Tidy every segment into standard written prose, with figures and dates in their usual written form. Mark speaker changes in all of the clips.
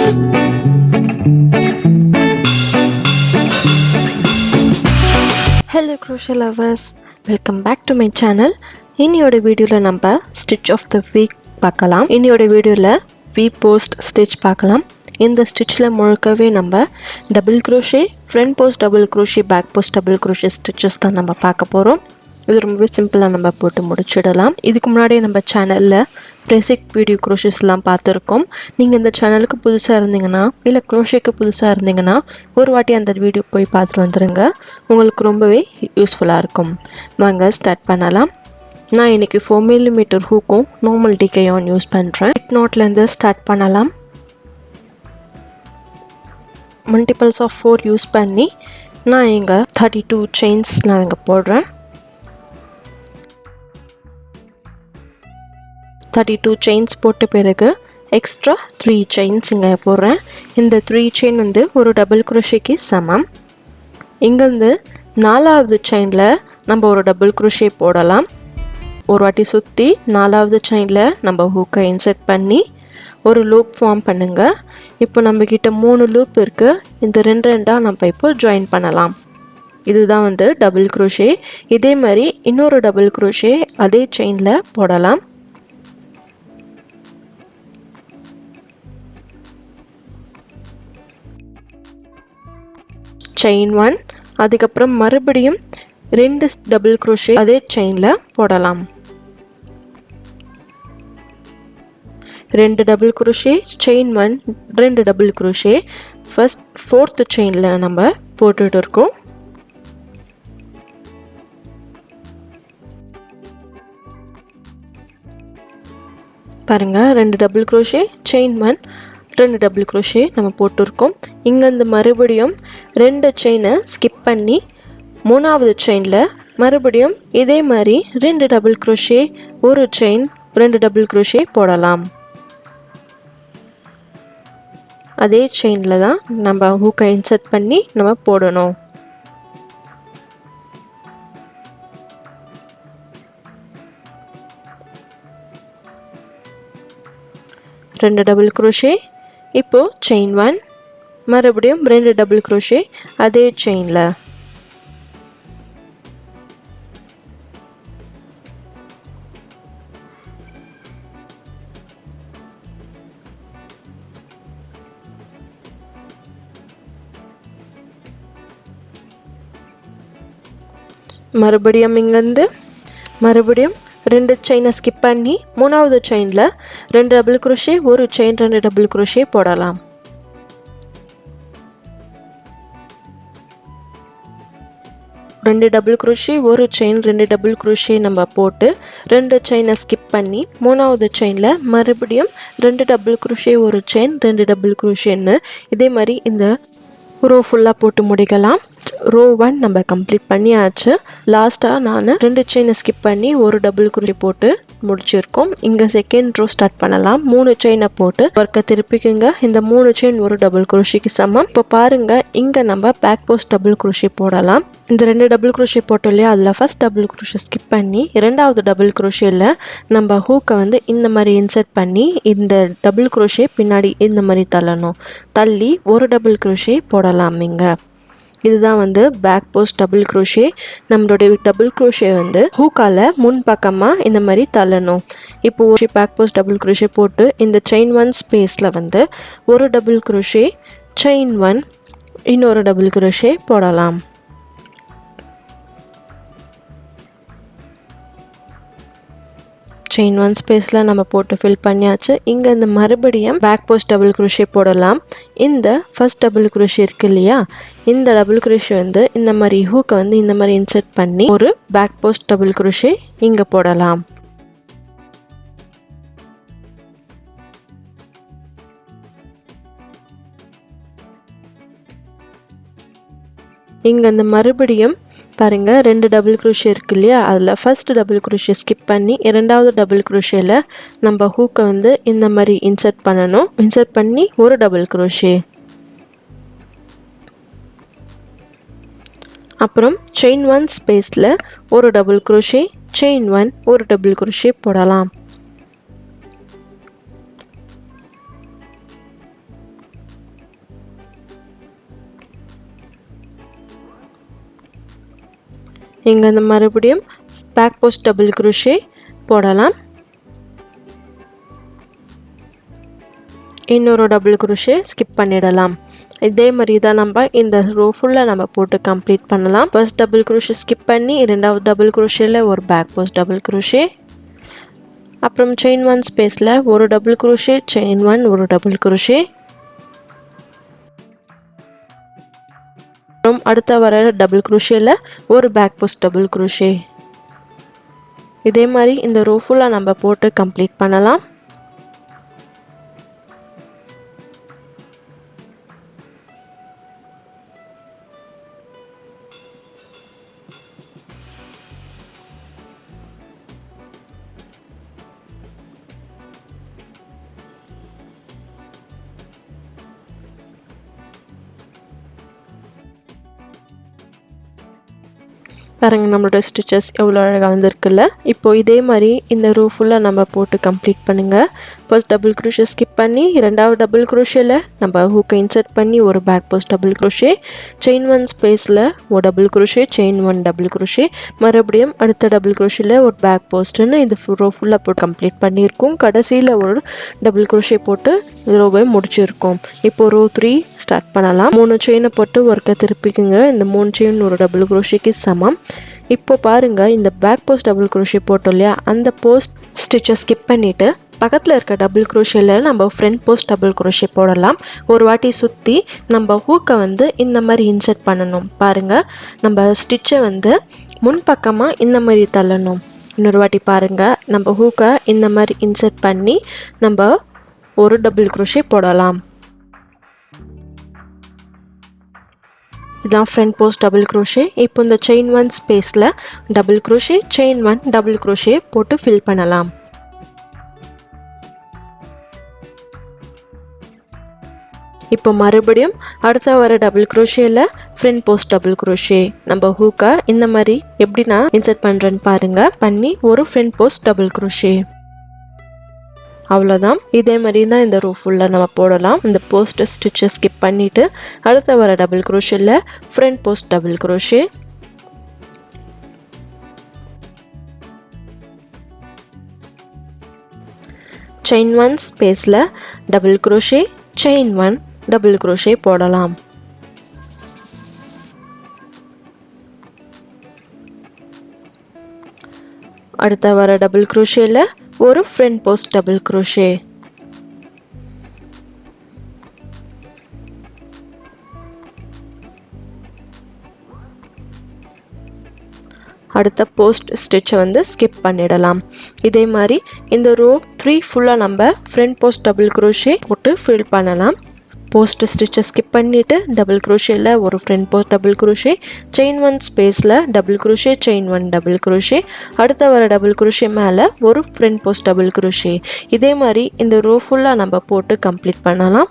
Speaker 1: Hello crochet lovers, welcome back to my channel. இன்னியோட வீடியோல நம்ம stitch of the week பார்க்கலாம். இன்னியோட வீடியோல V post stitch பார்க்கலாம். இந்த ஸ்டிட்ச்ல முழுக்கவே நம்ம double crochet, front post double crochet, back post double crochet stitches தான் நம்ம பார்க்க போறோம். இது ரொம்பவே சிம்பிளா நம்ம போட்டு முடிச்சிடலாம். இதுக்கு முன்னாடி நம்ம சேனல்ல basic வீடியோ crochetஸ்லாம் பார்த்திருக்கோம். நீங்க இந்த சேனலுக்கு புதுசா இருந்தீங்கன்னா இல்ல crochetக்கு புதுசா இருந்தீங்கன்னா ஒரு வாட்டி அந்த வீடியோ போய் பார்த்துட்டு வந்துருங்க. உங்களுக்கு ரொம்பவே யூஸ்ஃபுல்லா இருக்கும். வாங்க ஸ்டார்ட் பண்ணலாம். நான் இன்னைக்கு 4 mm ஹூக்கும் நார்மல் டிகேயான் யூஸ் பண்றேன். knotல இருந்து ஸ்டார்ட் பண்ணலாம். மல்டிபிள்ஸ் ஆஃப் 4 யூஸ் பண்ணி நான் இங்க 32 chains நான் இங்க போடுறேன். 32 chains போட்ட பிறகு எக்ஸ்ட்ரா 3 chains இங்க போடுறேன். இந்த 3 chain வந்து ஒரு டபுள் crochetக்கு சமம். இங்க இருந்து நாலாவது chainல நம்ம ஒரு டபுள் crochet போடலாம். ஒரு வாட்டி சுத்தி நாலாவது chainல நம்ம ஹூக்கை இன்சர்ட் பண்ணி ஒரு லூப் ஃபார்ம் பண்ணுங்க. இப்போ நம்ம கிட்ட 3 லூப் இருக்கு. இந்த ரெண்டா நம்ம இப்போ ஜாயின் பண்ணலாம். இதுதான் வந்து டபுள் crochet. இதே மாதிரி இன்னொரு டபுள் crochet அதே chainல போடலாம். chain 1 அதுக்கப்புறம் மறுபடியும் 2 டபுள் crochet அதே chainல போடலாம். 2 double crochet chain 1 2 double crochet first 4th chainல நம்ம போட்டுட்டு இருக்கோம். பாருங்க 2 double crochet chain 1 2 double crochet நம்ம போட்டுருக்கோம். இங்க இந்த மறுபடியும் 2 செயினை ஸ்கிப் பண்ணி மூணாவது செயின்ல மறுபடியும் இதே மாதிரி 2 டபுள் crochet ஒரு செயின் 2 டபுள் crochet போடலாம். அதே செயின்ல தான் நம்ம ஹூக்கை இன்சர்ட் பண்ணி நம்ம போடணும். ரெண்டு டபுள் crochet இப்போ chain 1 மறுபடியும் 2 டபுள் crochet அதே செயின்ல மறுபடியும் இங்கிருந்து மறுபடியும் 2 செயினை ஸ்கிப் பண்ணி மூணாவது செயின்ல 2 டபுள் crochet ஒரு செயின் 2 டபுள் crochet போடலாம். ரெண்டு டபுள் crochet ஒரு செயின் 2 டபுள் crochet நம்ம போட்டு 2 செயினை ஸ்கிப் பண்ணி மூணாவது செயின்ல மறுபடியும் 2 டபுள் crochet ஒரு செயின் 2 டபுள் crochetன்னு இதே மாதிரி இந்த ரோ ஃபுல்லா போட்டு முடிக்கலாம். ரோ 1 நம்ம கம்ப்ளீட் பண்ணியாச்சு. லாஸ்டா நான் 2 செயினை ஸ்கிப் பண்ணி ஒரு டபுள் crochet போட்டு முடிச்சிருக்கோம். இங்க செகண்ட் ரோ ஸ்டார்ட் பண்ணலாம். 3 செயினை போட்டு வர்க்க திருப்பிக்குங்க. இந்த 3 செயின் ஒரு டபுள் crochetக்கு சமம். இப்போ பாருங்க இங்க நம்ம பேக் போஸ்ட் டபுள் crochet போடலாம். இந்த 2 டபுள் crochet போட்டோம் இல்லையா, அதுல ஃபர்ஸ்ட் டபுள் crochet ஸ்கிப் பண்ணி இரண்டாவது டபுள் crochetல நம்ம ஹூக்கை வந்து இந்த மாதிரி இன்சர்ட் பண்ணி இந்த டபுள் crochet பின்னாடி இந்த மாதிரி தள்ளணும். தள்ளி ஒரு டபுள் crochet போடலாம். இங்க இதுதான் வந்து பேக் போஸ்ட் டபுள் crochet. நம்மளுடைய டபுள் crochet வந்து ஹூக்கால முன் பக்கமா இந்த மாதிரி தள்ளணும். இப்போ பேக் போஸ்ட் டபுள் crochet போட்டு இந்த chain 1 ஸ்பேஸ்ல வந்து ஒரு டபுள் crochet chain 1 இன்னொரு டபுள் crochet போடலாம். chain 1 ஸ்பேஸ்ல நம்ம போட்டு ஃபில் பண்ணியாச்சு. இங்க இந்த மறுபடியும் பேக் போஸ்ட் டபுள் crochet போடலாம். இந்த ஃபர்ஸ்ட் டபுள் crochet இருக்கு இல்லையா, இந்த டபுள் crochet வந்து இந்த மாதிரி ஹூக்கை வந்து இந்த மாதிரி இன்சர்ட் பண்ணி ஒரு பேக் போஸ்ட் டபுள் crochet இங்க போடலாம். இங்க இந்த மறுபடியும் பாருங்க 2 டபுள் crochet இருக்கு இல்லையா, அதுல ஃபர்ஸ்ட் டபுள் crochet ஸ்கிப் பண்ணி இரண்டாவது டபுள் crochetல நம்ம ஹூக்கை வந்து இந்த மாதிரி இன்சர்ட் பண்ணணும். இன்சர்ட் பண்ணி ஒரு டபுள் crochet அப்புறம் chain 1 ஸ்பேஸ்ல ஒரு டபுள் crochet chain 1 ஒரு டபுள் crochet போடலாம். இங்கே இந்த மறுபடியும் பேக் போஸ்ட் டபுள் crochet போடலாம். இன்னொரு டபுள் crochet ஸ்கிப் பண்ணிடலாம். இதே மாதிரி தான் நம்ம இந்த ரோ ஃபுல்லாக நம்ம போட்டு கம்ப்ளீட் பண்ணலாம். ஃபர்ஸ்ட் டபுள் crochet ஸ்கிப் பண்ணி இரண்டாவது டபுள் crochetல ஒரு பேக் போஸ்ட் டபுள் crochet, அப்புறம் செயின் 1 ஸ்பேஸில் ஒரு டபுள் crochet, செயின் 1 ஒரு டபுள் crochet, அப்புறம் அடுத்த வர டபுள் crochetல ஒரு பேக் போஸ்ட் டபுள் crochet. இதே மாதிரி இந்த ரோ ஃபுல்லாக நம்ம போட்டு கம்ப்ளீட் பண்ணலாம். பாருங்கள் நம்மளோட ஸ்டிச்சஸ் எவ்வளோ அழகாக வந்திருக்குல்ல. இப்போது இதே மாதிரி இந்த ரோ ஃபுல்லாக நம்ம போட்டு கம்ப்ளீட் பண்ணுங்கள். ஃபர்ஸ்ட் டபுள் crochet ஸ்கிப் பண்ணி இரண்டாவது டபுள் crochetல நம்ம ஹூக்கை இன்சர்ட் பண்ணி ஒரு back post double crochet, chain 1 ஸ்பேஸில் ஒரு double crochet, chain 1 double crochet, மறுபடியும் அடுத்த டபுள் crochetல ஒரு பேக் போஸ்ட்டுன்னு இந்த ரோ ஃபுல்லாக போட்டு கம்ப்ளீட் பண்ணியிருக்கோம். கடைசியில் ஒரு டபுள் crochet போட்டு ரோவை முடிச்சிருக்கோம். இப்போது ரோ 3 ஸ்டார்ட் பண்ணலாம். 3 செயினை போட்டு ஒர்க்கை திருப்பிக்குங்க. இந்த 3 செயின் ஒரு டபுள் crochetக்கு சமம். இப்போ பாருங்க இந்த பேக் போஸ்ட் டபுள் crochet போட்டோம் இல்லையா, அந்த போஸ்ட் ஸ்டிச்சை ஸ்கிப் பண்ணிவிட்டு பக்கத்தில் இருக்க டபுள் crochetல நம்ம ஃப்ரண்ட் போஸ்ட் டபுள் crochet போடலாம். ஒரு வாட்டி சுற்றி நம்ம ஹூக்கை வந்து இந்த மாதிரி இன்சர்ட் பண்ணணும். பாருங்கள் நம்ம ஸ்டிச்சை வந்து முன்பக்கமாக இந்த மாதிரி தள்ளணும். இன்னொரு வாட்டி பாருங்கள், நம்ம ஹூக்கை இந்த மாதிரி இன்சர்ட் பண்ணி நம்ம ஒரு டபுள் crochet போடலாம். இதான் ஃப்ரண்ட் போஸ்ட் டபுள் crochet. இப்போ இந்த செயின் 1 ஸ்பேஸில் double crochet, chain 1 double crochet போட்டு ஃபில் பண்ணலாம். இப்போ மறுபடியும் அடுத்த வர டபுள் crochetல ஃப்ரண்ட் போஸ்ட் டபுள் crochet நம்ம ஹூக்கை இந்த மாதிரி எப்படி நான் இன்சர்ட் பண்ணுறேன்னு பாருங்கள். பண்ணி ஒரு ஃப்ரண்ட் போஸ்ட் டபுள் crochet. அவ்வளோதான். இதே மாதிரி தான் இந்த ரோ ஃபுல்லாக நம்ம போடலாம். இந்த போஸ்ட் ஸ்டிச்சை ஸ்கிப் பண்ணிவிட்டு அடுத்த வர டபுள் crochetல front post double crochet, chain 1 ஸ்பேஸில் double crochet, chain 1 double crochet போடலாம். அடுத்த வர டபுள் crochetல ஒரு ஃப்ரண்ட் போஸ்ட் டபுள் crochet. அடுத்த போஸ்ட் ஸ்டிச்சை வந்து ஸ்கிப் பண்ணிடலாம். இதே மாதிரி இந்த ரோ 3 ஃபுல்லாக நம்ம ஃப்ரண்ட் போஸ்ட் டபுள் crochet போட்டு ஃபில் பண்ணலாம். போஸ்ட் ஸ்டிச்சை ஸ்கிப் பண்ணிவிட்டு டபுள் crochetல ஒரு front post double crochet, chain 1 ஸ்பேஸில் double crochet, chain 1 double crochet, அடுத்த வர டபுள் crochet மேலே ஒரு ஃப்ரண்ட் போஸ்ட் டபுள் crochet. இதே மாதிரி இந்த ரோ ஃபுல்லாக நம்ம போட்டு கம்ப்ளீட் பண்ணலாம்.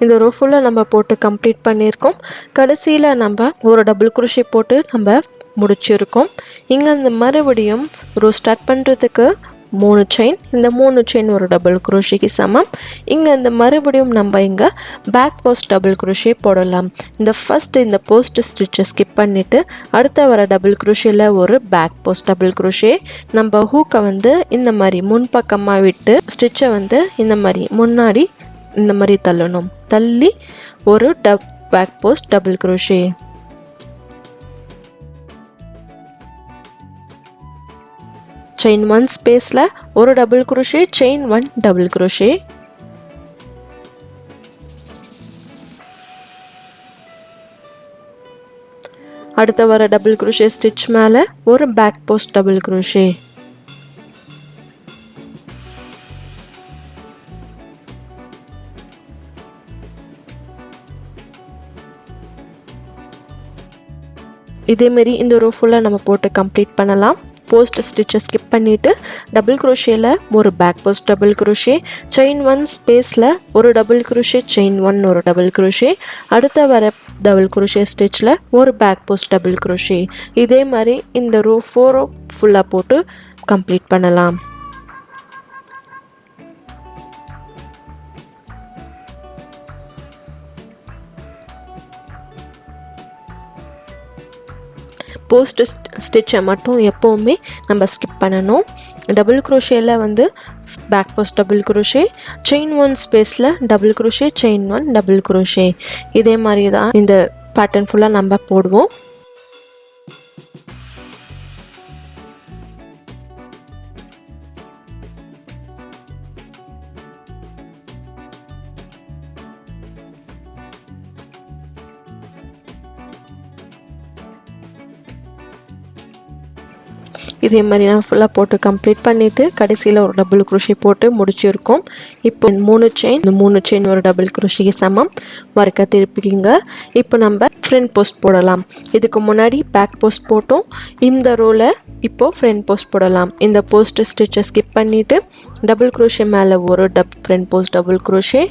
Speaker 1: இந்த ரோ ஃபுல்லாக நம்ம போட்டு கம்ப்ளீட் பண்ணியிருக்கோம். கடைசியில் நம்ம ஒரு டபுள் crochet போட்டு நம்ம முடிச்சிருக்கோம். இங்கே இந்த மறுபடியும் ரோ ஸ்டார்ட் பண்ணுறதுக்கு 3 செயின், இந்த 3 செயின் ஒரு டபுள் crochetக்கு சமம். இங்கே இந்த மறுபடியும் நம்ம இங்கே பேக் போஸ்ட் டபுள் crochet போடலாம். இந்த போஸ்ட் ஸ்டிச்சை ஸ்கிப் பண்ணிவிட்டு அடுத்த வர டபுள் crochetல ஒரு பேக் போஸ்ட் டபுள் crochet. நம்ம ஹூக்கை வந்து இந்த மாதிரி முன்பக்கமாக விட்டு ஸ்டிச்சை வந்து இந்த மாதிரி முன்னாடி இந்த மாதிரி தள்ளணும். தள்ளி ஒரு back post double crochet. Chain 1 ஸ்பேஸில் ஒரு double crochet, chain 1 double crochet, அடுத்த வர டபுள் crochet ஸ்டிச் மேலே ஒரு பேக் போஸ்ட் டபுள் crochet. இதேமாரி இந்த ரோ ஃபுல்லாக நம்ம போட்டு கம்ப்ளீட் பண்ணலாம். போஸ்ட் ஸ்டிச்சை ஸ்கிப் பண்ணிவிட்டு டபுள் குரோஷேயில் ஒரு back post double crochet, chain 1 ஸ்பேஸில் ஒரு டபுள் குரோஷே, செயின் 1 ஒரு டபுள் குரோஷே, அடுத்த வர டபுள் குரோஷே ஸ்டிச்சில் ஒரு பேக் போஸ்ட் டபுள் குரோஷே. இதே மாதிரி இந்த ரோ 4 ஃபுல்லாக போட்டு கம்ப்ளீட் பண்ணலாம். போஸ்ட் ஸ்டிச்சை மட்டும் எப்போவுமே நம்ம ஸ்கிப் பண்ணணும். டபுள் குரோஷேயில் வந்து back post double crochet, chain 1 ஸ்பேஸில் double crochet, chain 1 double crochet. இதே மாதிரி தான் இந்த பேட்டர்ன் ஃபுல்லாக நம்ம போடுவோம். இதே மாதிரி நான் ஃபுல்லாக போட்டு கம்ப்ளீட் பண்ணிவிட்டு கடைசியில் ஒரு டபுள் குரோஷே போட்டு முடிச்சிருக்கோம். இப்போ 3 செயின், இந்த 3 செயின் ஒரு டபுள் குரோஷேக்கு சமம் வர்க்க திருப்பிக்கிங்க. இப்போ நம்ம ஃப்ரண்ட் போஸ்ட் போடலாம். இதுக்கு முன்னாடி பேக் போஸ்ட் போட்டோம். இந்த ரோவில் இப்போது ஃப்ரண்ட் போஸ்ட் போடலாம். இந்த போஸ்ட் ஸ்டிச்சை ஸ்கிப் பண்ணிவிட்டு டபுள் குரோஷே மேலே ஒரு front post double crochet,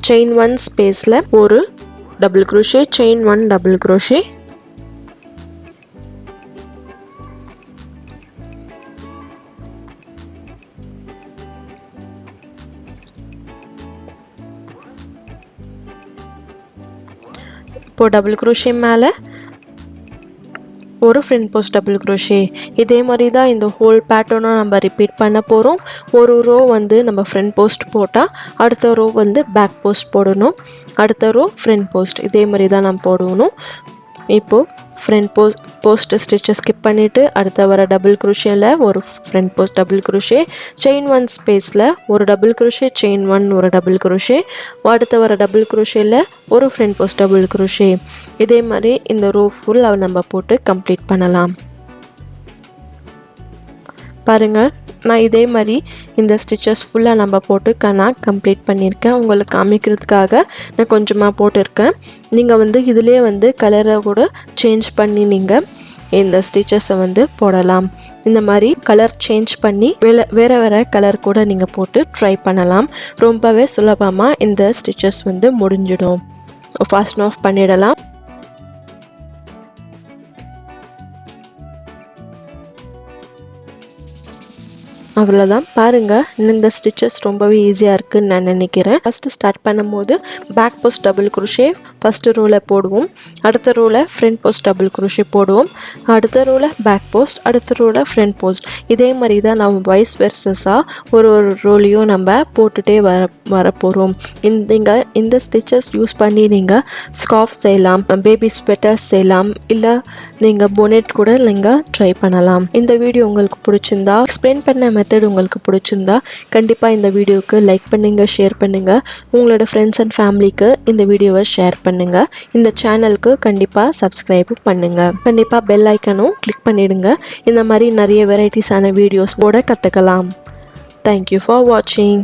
Speaker 1: chain 1 ஸ்பேஸில் ஒரு double crochet, chain 1 double crochet, இப்போ டபுள் குரோஷே மேலே ஒரு ஃப்ரண்ட் போஸ்ட் டபுள் குரோஷே. இதே மாதிரி தான் இந்த ஹோல் பேட்டர்னும் நம்ம ரிப்பீட் பண்ண போகிறோம். ஒரு ரோ வந்து நம்ம ஃப்ரண்ட் போஸ்ட் போட்டால் அடுத்த ரோ வந்து பேக் போஸ்ட் போடணும், அடுத்த ரோ ஃப்ரண்ட் போஸ்ட். இதே மாதிரி தான் நம்ம போடணும். இப்போது ஃப்ரண்ட் போஸ்ட் ஸ்டிச்சை ஸ்கிப் பண்ணிவிட்டு அடுத்த வர டபுள் குரோஷேயில் ஒரு front post double crochet, chain 1 ஸ்பேஸில் ஒரு டபுள் குரோஷே, செயின் 1 ஒரு டபுள் குரோஷே, அடுத்த வர டபுள் குரோஷேயில் ஒரு ஃப்ரண்ட் போஸ்ட் டபுள் குரோஷே. இதே மாதிரி இந்த ரோ ஃபுல்லாக நம்ம போட்டு கம்ப்ளீட் பண்ணலாம். பாருங்கள், நான் இதே மாதிரி இந்த ஸ்டிச்சஸ் ஃபுல்லாக நம்ம போட்டு நான் கம்ப்ளீட் பண்ணியிருக்கேன். உங்களுக்கு காமிக்கிறதுக்காக நான் கொஞ்சமாக போட்டிருக்கேன். நீங்கள் வந்து இதிலே வந்து கலரை கூட சேஞ்ச் பண்ணி நீங்கள் இந்த ஸ்டிச்சஸை வந்து போடலாம். இந்த மாதிரி கலர் சேஞ்ச் பண்ணி வேறு வேறு கலர் கூட நீங்கள் போட்டு ட்ரை பண்ணலாம். ரொம்பவே சுலபமாக இந்த ஸ்டிச்சஸ் வந்து முடிஞ்சிடும். ஃபாஸ்ட் ஆஃப் பண்ணிடலாம். அவ்வளோதான். பாருங்கள், இந்த ஸ்டிச்சஸ் ரொம்பவே ஈஸியாக இருக்குதுன்னு நான் நினைக்கிறேன். ஃபஸ்ட்டு ஸ்டார்ட் பண்ணும்போது back post double crochet first ரோவில் போடுவோம், அடுத்த ரோவில் ஃப்ரண்ட் போஸ்ட் டபுள் குரோஷே போடுவோம், அடுத்த ரோவில் பேக் போஸ்ட், அடுத்த ரோவில் ஃப்ரண்ட் போஸ்ட். இதே மாதிரி தான் நம்ம வைஸ் வெர்சஸாக ஒரு ரோலையும் நம்ம போட்டுகிட்டே வரப்போகிறோம். இந்த ஸ்டிச்சஸ் யூஸ் பண்ணி நீங்கள் ஸ்கார்ஃப் செய்யலாம், பேபி ஸ்வெட்டர்ஸ் செய்யலாம், இல்லை நீங்கள் பொனெட் கூட நீங்கள் ட்ரை பண்ணலாம். இந்த வீடியோ உங்களுக்கு பிடிச்சிருந்தா, எக்ஸ்பிளைன் பண்ண மெத்தட் உங்களுக்கு பிடிச்சிருந்தா கண்டிப்பாக இந்த வீடியோவுக்கு லைக் பண்ணுங்கள், ஷேர் பண்ணுங்கள். உங்களோட ஃப்ரெண்ட்ஸ் அண்ட் ஃபேமிலிக்கு இந்த வீடியோவை ஷேர் பண்ணுங்கள். இந்த சேனலுக்கு கண்டிப்பாக சப்ஸ்கிரைப் பண்ணுங்கள். கண்டிப்பாக பெல் ஐக்கனும் கிளிக் பண்ணிவிடுங்க. இந்த மாதிரி நிறைய வெரைட்டிஸான வீடியோஸ் கூட கற்றுக்கலாம். தேங்க்யூ ஃபார் வாட்சிங்.